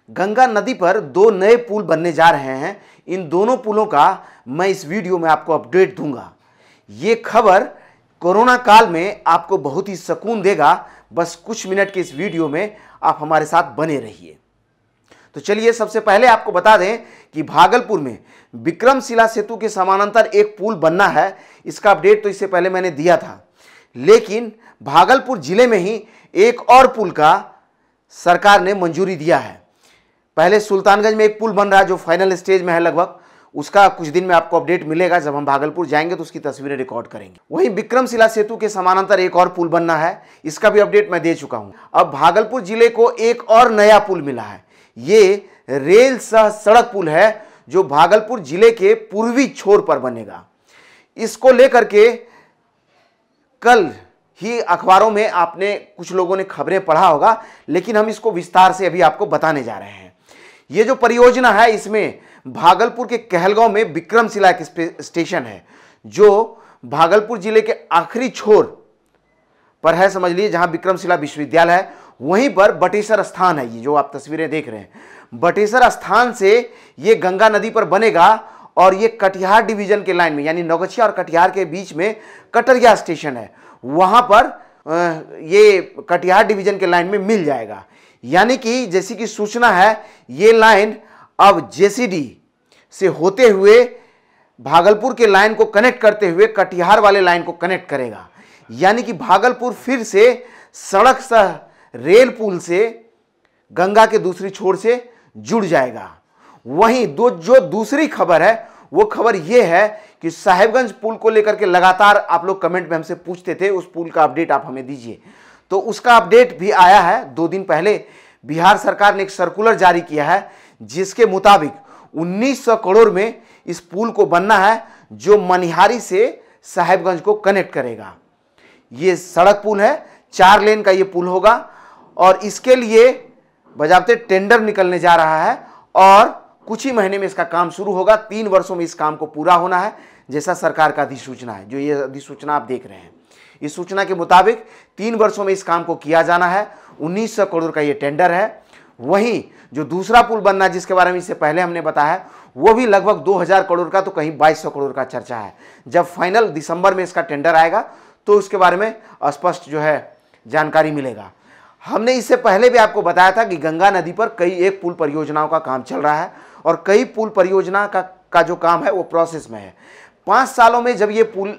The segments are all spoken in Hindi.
गंगा नदी पर दो नए पुल बनने जा रहे हैं। इन दोनों पुलों का मैं इस वीडियो में आपको अपडेट दूंगा। ये खबर कोरोना काल में आपको बहुत ही सुकून देगा। बस कुछ मिनट के इस वीडियो में आप हमारे साथ बने रहिए। तो चलिए सबसे पहले आपको बता दें कि भागलपुर में विक्रमशिला सेतु के समानांतर एक पुल बनना है। इसका अपडेट तो इससे पहले मैंने दिया था, लेकिन भागलपुर जिले में ही एक और पुल का सरकार ने मंजूरी दिया है। पहले सुल्तानगंज में एक पुल बन रहा है जो फाइनल स्टेज में है लगभग। उसका कुछ दिन में आपको अपडेट मिलेगा। जब हम भागलपुर जाएंगे तो उसकी तस्वीरें रिकॉर्ड करेंगे। वहीं विक्रमशिला सेतु के समानांतर एक और पुल बनना है। इसका भी अपडेट मैं दे चुका हूं। अब भागलपुर जिले को एक और नया पुल मिला है। ये रेल सह सड़क पुल है जो भागलपुर जिले के पूर्वी छोर पर बनेगा। इसको लेकर के कल ही अखबारों में आपने कुछ लोगों ने खबरें पढ़ा होगा, लेकिन हम इसको विस्तार से अभी आपको बताने जा रहे हैं। ये जो परियोजना है, इसमें भागलपुर के कहलगांव में विक्रमशिला एक स्टेशन है जो भागलपुर जिले के आखिरी छोर पर है, समझ लीजिए, जहां विक्रमशिला विश्वविद्यालय है। वहीं पर बटेश्वर स्थान है। ये जो आप तस्वीरें देख रहे हैं, बटेश्वर स्थान से ये गंगा नदी पर बनेगा और ये कटिहार डिवीजन के लाइन में, यानी नौगछिया और कटिहार के बीच में कटरिया स्टेशन है, वहां पर ये कटिहार डिवीजन के लाइन में मिल जाएगा। यानी कि जैसी कि सूचना है, ये लाइन अब जेसीडी से होते हुए भागलपुर के लाइन को कनेक्ट करते हुए कटिहार वाले लाइन को कनेक्ट करेगा। यानी कि भागलपुर फिर से सड़क सह रेल पुल से गंगा के दूसरी छोर से जुड़ जाएगा। वहीं जो दूसरी खबर है, वो खबर यह है कि साहेबगंज पुल को लेकर के लगातार आप लोग कमेंट में हमसे पूछते थे, उस पुल का अपडेट आप हमें दीजिए। तो उसका अपडेट भी आया है। 2 दिन पहले बिहार सरकार ने एक सर्कुलर जारी किया है जिसके मुताबिक 1900 करोड़ में इस पुल को बनना है जो मनिहारी से साहेबगंज को कनेक्ट करेगा। ये सड़क पुल है, 4 लेन का ये पुल होगा और इसके लिए बजाबते टेंडर निकलने जा रहा है और कुछ ही महीने में इसका काम शुरू होगा। 3 वर्षों में इस काम को पूरा होना है, जैसा सरकार का अधिसूचना है। जो ये अधिसूचना आप देख रहे हैं, इस सूचना के मुताबिक 3 वर्षों में इस काम को किया जाना है। 1900 करोड़ का ये टेंडर है। वहीं जो दूसरा पुल बनना है, जिसके बारे में इससे पहले हमने बताया, वो भी लगभग 2000 करोड़ का, तो कहीं 2200 करोड़ का चर्चा है। जब फाइनल दिसंबर में इसका टेंडर आएगा तो उसके बारे में स्पष्ट जो है जानकारी मिलेगा। हमने इससे पहले भी आपको बताया था कि गंगा नदी पर कई एक पुल परियोजनाओं का काम चल रहा है और कई पुल परियोजना का जो काम है वो प्रोसेस में है। 5 सालों में जब ये पुल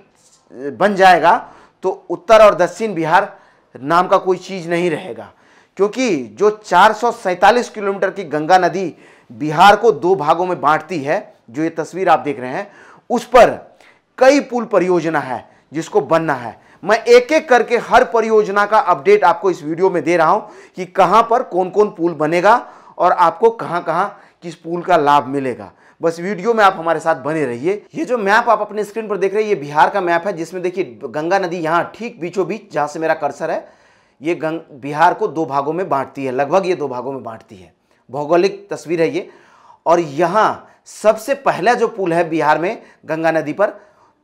बन जाएगा तो उत्तर और दक्षिण बिहार नाम का कोई चीज़ नहीं रहेगा, क्योंकि जो 447 किलोमीटर की गंगा नदी बिहार को 2 भागों में बांटती है, जो ये तस्वीर आप देख रहे हैं, उस पर कई पुल परियोजना है जिसको बनना है। मैं एक एक करके हर परियोजना का अपडेट आपको इस वीडियो में दे रहा हूं कि कहां पर कौन कौन पुल बनेगा और आपको कहां कहां किस पुल का लाभ मिलेगा। बस वीडियो में आप हमारे साथ बने रहिए। ये जो मैप आप अपने स्क्रीन पर देख रहे हैं, ये बिहार का मैप है, जिसमें देखिए गंगा नदी यहाँ ठीक बीचों बीच, जहां से मेरा कर्सर है, ये बिहार को 2 भागों में बांटती है। लगभग ये 2 भागों में बांटती है। भौगोलिक तस्वीर है ये। और यहाँ सबसे पहला जो पुल है बिहार में गंगा नदी पर,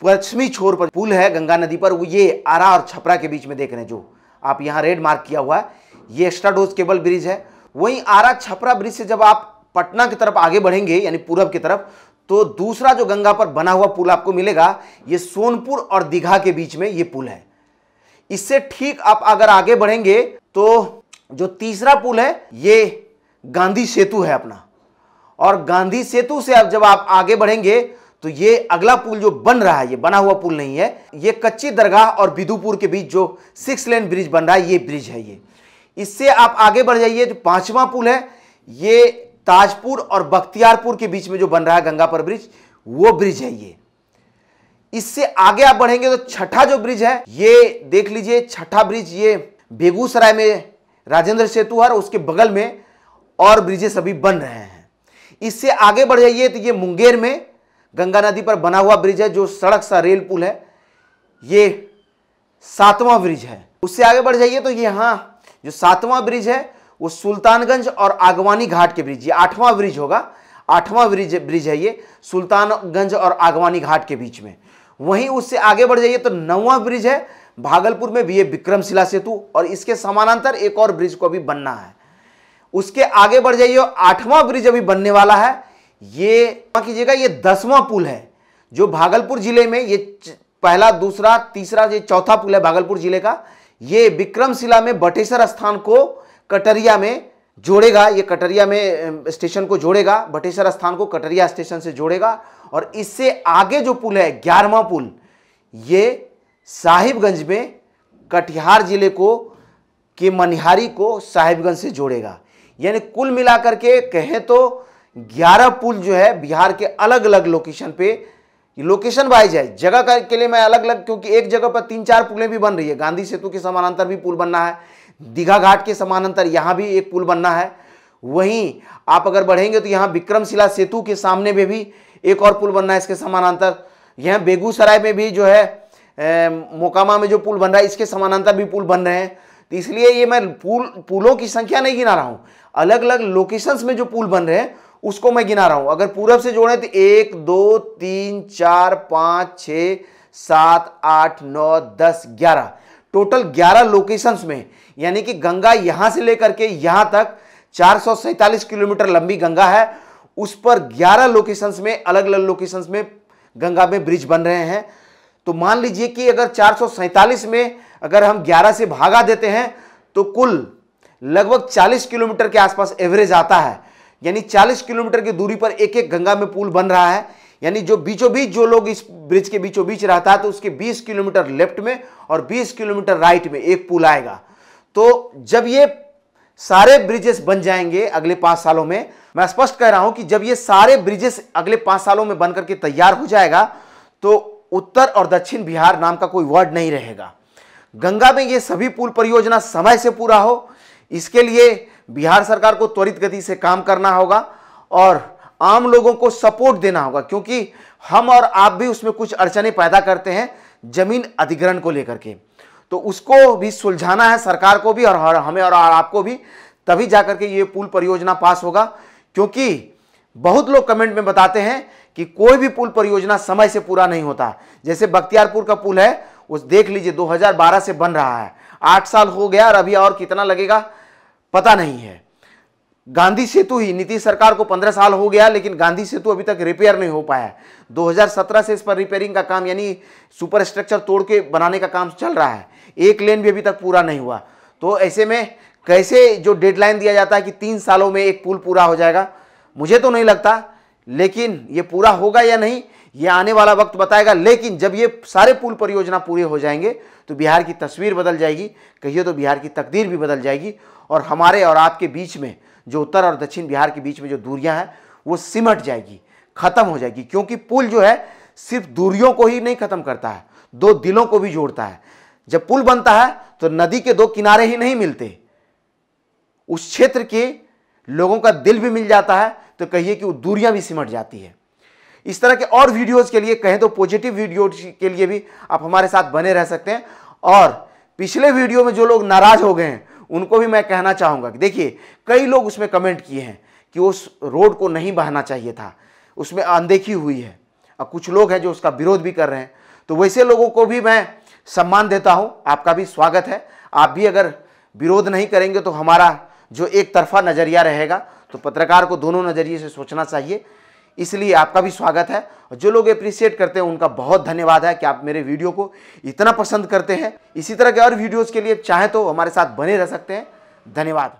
पश्चिमी छोर पर पुल है गंगा नदी पर, वो ये आरा और छपरा के बीच में देख रहे हैं, जो आप यहाँ रेड मार्क किया हुआ है, ये एक्स्ट्रा डोज केबल ब्रिज है। वहीं आरा छपरा ब्रिज से जब आप पटना की तरफ आगे बढ़ेंगे, यानी पूरब की तरफ, तो दूसरा जो गंगा पर बना हुआ पुल आपको मिलेगा। ये सोनपुर और दीघा के बीच में ये पुल है। इससे ठीक आप अगर आगे बढ़ेंगे तो जो तीसरा पुल है ये गांधी सेतु है अपना, और गांधी सेतु से अब जब आप आगे बढ़ेंगे तो ये अगला पुल जो बन रहा है, ये बना हुआ पुल नहीं है, ये कच्ची दरगाह और बिदुपुर के बीच जो 6 लेन ब्रिज बन रहा है, ये ब्रिज है ये। इससे आप आगे बढ़ जाइए, जो 5वां पुल है, ये ताजपुर और बख्तियारपुर के बीच में जो बन रहा है गंगा पर ब्रिज, वो ब्रिज है ये। इससे आगे आप बढ़ेंगे तो छठा जो ब्रिज है, ये देख लीजिए, छठा ब्रिज ये बेगूसराय में राजेंद्र सेतु है और उसके बगल में और ब्रिजेस अभी बन रहे हैं। इससे आगे बढ़ जाइए तो ये मुंगेर में गंगा नदी पर बना हुआ ब्रिज है, जो सड़क सा रेल पुल है, ये 7वां ब्रिज है। उससे आगे बढ़ जाइए तो यहाँ जो 7वां ब्रिज है वो सुल्तानगंज और आगवानी घाट के ब्रिज, ये 8वां ब्रिज होगा। 8वां ब्रिज है ये सुल्तानगंज और आगवानी घाट के बीच में। वहीं उससे आगे बढ़ जाइए तो 9वां ब्रिज है भागलपुर में भी, ये विक्रमशिला सेतु, और इसके समानांतर एक और ब्रिज को भी बनना है। उसके आगे बढ़ जाइए, 8वां ब्रिज अभी बनने वाला है। ये कीजिएगा, ये 10वां पुल है जो भागलपुर जिले में, ये पहला, दूसरा, तीसरा, ये चौथा पुल है भागलपुर जिले का। ये विक्रमशिला में बटेश्वर स्थान को कटरिया में जोड़ेगा, ये कटरिया में स्टेशन को जोड़ेगा, बटेश्वर स्थान को कटरिया स्टेशन से जोड़ेगा। और इससे आगे जो पुल है 11वां पुल, ये साहिबगंज में कटिहार जिले को के मनिहारी को साहिबगंज से जोड़ेगा। यानी कुल मिलाकर के कहें तो 11 पुल जो है बिहार के अलग अलग लोकेशन पे, लोकेशन वाइज है, जगह के लिए मैं अलग अलग, क्योंकि एक जगह पर 3-4 पुलें भी बन रही है। गांधी सेतु के समानांतर भी पुल बनना है, दीघा घाट के समानांतर यहां भी एक पुल बनना है। वहीं आप अगर बढ़ेंगे तो यहां विक्रमशिला सेतु के सामने में भी एक और पुल बनना है इसके समानांतर। यहां बेगूसराय में भी जो है मोकामा में जो पुल बन रहा है इसके समानांतर भी पुल बन रहे हैं। तो इसलिए ये मैं पुलों की संख्या नहीं गिना रहा हूं, अलग अलग लोकेशंस में जो पुल बन रहे हैं उसको मैं गिना रहा हूं। अगर पूरब से जोड़े तो 1 2 3 4 5 6 7 8 9 10 11, टोटल 11 लोकेशंस में, यानी कि गंगा यहां से लेकर के यहां तक 447 किलोमीटर लंबी गंगा है। उस पर 11 लोकेशंस में, अलग अलग लोकेशंस में गंगा में ब्रिज बन रहे हैं। तो मान लीजिए कि अगर 447 में अगर हम 11 से भागा देते हैं तो कुल लगभग 40 किलोमीटर के आसपास एवरेज आता है। यानी 40 किलोमीटर की दूरी पर एक एक गंगा में पुल बन रहा है। यानी जो बीचों बीच जो लोग इस ब्रिज के बीचों बीच रहता है तो उसके 20 किलोमीटर लेफ्ट में और 20 किलोमीटर राइट में एक पुल आएगा। तो जब ये सारे ब्रिजेस बन जाएंगे अगले 5 सालों में, मैं स्पष्ट कह रहा हूं कि जब ये सारे ब्रिजेस अगले 5 सालों में बनकर के तैयार हो जाएगा तो उत्तर और दक्षिण बिहार नाम का कोई वर्ड नहीं रहेगा। गंगा में ये सभी पुल परियोजना समय से पूरा हो, इसके लिए बिहार सरकार को त्वरित गति से काम करना होगा और आम लोगों को सपोर्ट देना होगा, क्योंकि हम और आप भी उसमें कुछ अड़चने पैदा करते हैं जमीन अधिग्रहण को लेकर के। तो उसको भी सुलझाना है सरकार को भी और हमें और आपको भी, तभी जाकर के ये पुल परियोजना पास होगा। क्योंकि बहुत लोग कमेंट में बताते हैं कि कोई भी पुल परियोजना समय से पूरा नहीं होता। जैसे बख्तियारपुर का पुल है, उस देख लीजिए 2012 से बन रहा है, 8 साल हो गया और अभी और कितना लगेगा पता नहीं है। गांधी सेतु ही नीतीश सरकार को 15 साल हो गया, लेकिन गांधी सेतु अभी तक रिपेयर नहीं हो पाया है। 2017 से इस पर रिपेयरिंग का काम, यानी सुपर स्ट्रक्चर तोड़ के बनाने का काम चल रहा है, एक लेन भी अभी तक पूरा नहीं हुआ। तो ऐसे में कैसे जो डेडलाइन दिया जाता है कि 3 सालों में एक पुल पूरा हो जाएगा, मुझे तो नहीं लगता। लेकिन ये पूरा होगा या नहीं ये आने वाला वक्त बताएगा। लेकिन जब ये सारे पुल परियोजना पूरे हो जाएंगे तो बिहार की तस्वीर बदल जाएगी, कहिए तो बिहार की तकदीर भी बदल जाएगी। और हमारे और आपके बीच में, जो उत्तर और दक्षिण बिहार के बीच में जो दूरियां हैं वो सिमट जाएगी, खत्म हो जाएगी। क्योंकि पुल जो है सिर्फ दूरियों को ही नहीं खत्म करता है, 2 दिलों को भी जोड़ता है। जब पुल बनता है तो नदी के 2 किनारे ही नहीं मिलते, उस क्षेत्र के लोगों का दिल भी मिल जाता है। तो कहिए कि वो दूरियां भी सिमट जाती है। इस तरह के और वीडियोस के लिए, कहें तो पॉजिटिव वीडियोस के लिए भी आप हमारे साथ बने रह सकते हैं। और पिछले वीडियो में जो लोग नाराज हो गए हैं उनको भी मैं कहना चाहूंगा कि देखिए, कई लोग उसमें कमेंट किए हैं कि उस रोड को नहीं बहाना चाहिए था, उसमें अनदेखी हुई है। और कुछ लोग हैं जो उसका विरोध भी कर रहे हैं। तो वैसे लोगों को भी मैं सम्मान देता हूं, आपका भी स्वागत है। आप भी अगर विरोध नहीं करेंगे तो हमारा जो एक तरफा नजरिया रहेगा, तो पत्रकार को दोनों नजरिए से सोचना चाहिए। इसलिए आपका भी स्वागत है। और जो लोग अप्रिशिएट करते हैं उनका बहुत धन्यवाद है कि आप मेरे वीडियो को इतना पसंद करते हैं। इसी तरह के और वीडियोस के लिए चाहे तो हमारे साथ बने रह सकते हैं। धन्यवाद।